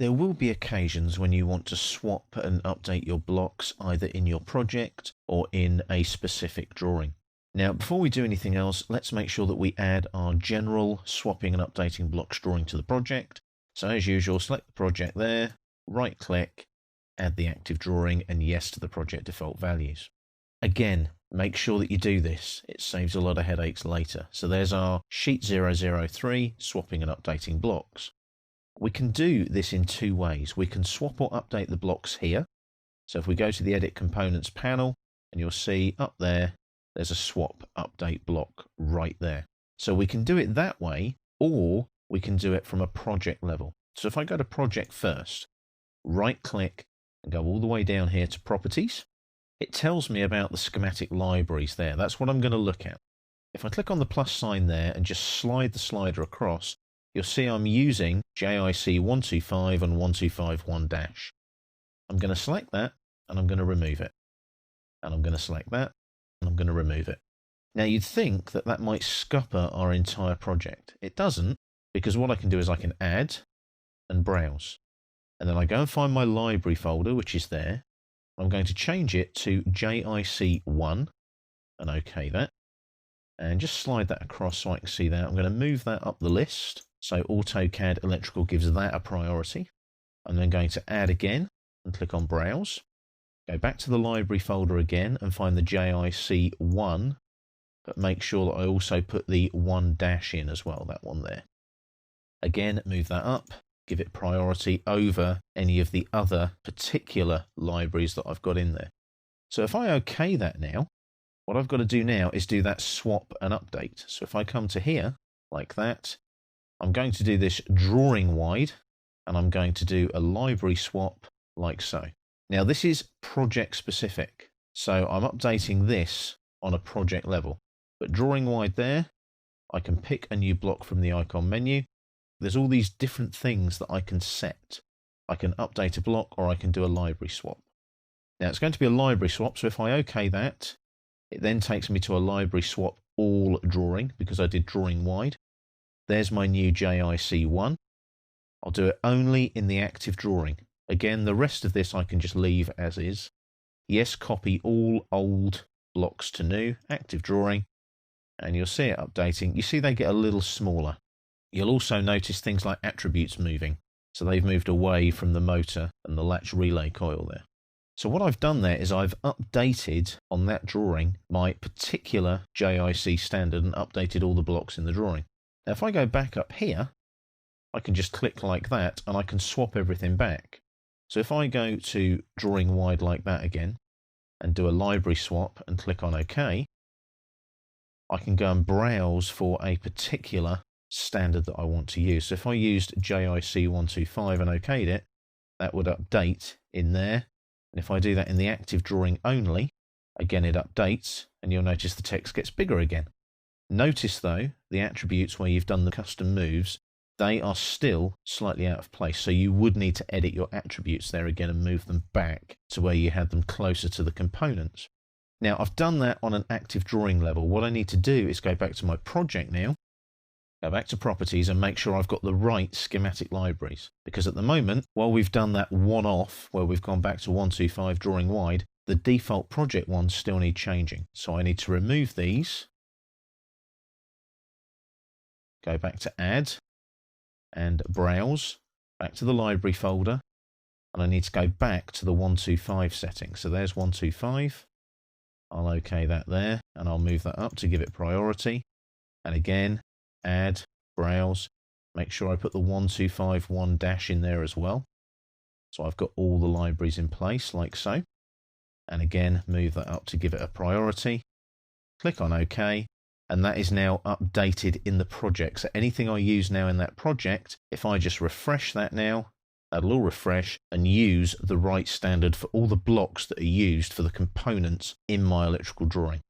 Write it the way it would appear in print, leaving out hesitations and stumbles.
There will be occasions when you want to swap and update your blocks either in your project or in a specific drawing. Now, before we do anything else, let's make sure that we add our general swapping and updating blocks drawing to the project. So as usual, select the project there, right click, add the active drawing, and yes to the project default values. Again, make sure that you do this. It saves a lot of headaches later. So there's our sheet 003, swapping and updating blocks. We can do this in two ways. We can swap or update the blocks here. So if we go to the Edit Components panel, and you'll see up there, there's a swap update block right there. So we can do it that way, or we can do it from a project level. So if I go to project first, right click and go all the way down here to properties, it tells me about the schematic libraries there. That's what I'm going to look at. If I click on the plus sign there and just slide the slider across, you'll see I'm using JIC 125 and 1251-. I'm going to select that and I'm going to remove it. And I'm going to select that and I'm going to remove it. Now you'd think that that might scupper our entire project. It doesn't, because what I can do is I can add and browse. And then I go and find my library folder, which is there. I'm going to change it to JIC1 and OK that. And just slide that across so I can see that. I'm going to move that up the list. So AutoCAD Electrical gives that a priority. I'm then going to add again and click on Browse. Go back to the library folder again and find the JIC1, but make sure that I also put the 1- in as well, that one there. Again, move that up, give it priority over any of the other particular libraries that I've got in there. So if I OK that now, what I've got to do now is do that swap and update. So if I come to here, like that, I'm going to do this drawing wide, and I'm going to do a library swap like so. Now this is project specific, so I'm updating this on a project level. But drawing wide there, I can pick a new block from the icon menu. There's all these different things that I can set. I can update a block or I can do a library swap. Now it's going to be a library swap, so if I OK that, it then takes me to a library swap all drawing because I did drawing wide. There's my new JIC1. I'll do it only in the active drawing. Again, the rest of this I can just leave as is. Yes, copy all old blocks to new, active drawing, and you'll see it updating. You see they get a little smaller. You'll also notice things like attributes moving. So they've moved away from the motor and the latch relay coil there. So what I've done there is I've updated on that drawing my particular JIC standard and updated all the blocks in the drawing. Now if I go back up here, I can just click like that and I can swap everything back. So if I go to drawing wide like that again and do a library swap and click on OK, I can go and browse for a particular standard that I want to use. So if I used JIC 125 and OK'd it, that would update in there. And if I do that in the active drawing only, again it updates and you'll notice the text gets bigger again. Notice though, the attributes where you've done the custom moves, they are still slightly out of place. So you would need to edit your attributes there again and move them back to where you had them closer to the components. Now I've done that on an active drawing level. What I need to do is go back to my project now, go back to properties and make sure I've got the right schematic libraries. Because at the moment, while we've done that one off where we've gone back to 125 drawing wide, the default project ones still need changing. So I need to remove these, go back to add and browse, back to the library folder, and I need to go back to the 125 setting. So there's 125. I'll OK that there, and I'll move that up to give it priority. And again, add, browse, make sure I put the 125 1- in there as well. So I've got all the libraries in place like so. And again, move that up to give it a priority. Click on OK. And that is now updated in the project. So anything I use now in that project, if I just refresh that now, that'll all refresh and use the right standard for all the blocks that are used for the components in my electrical drawing.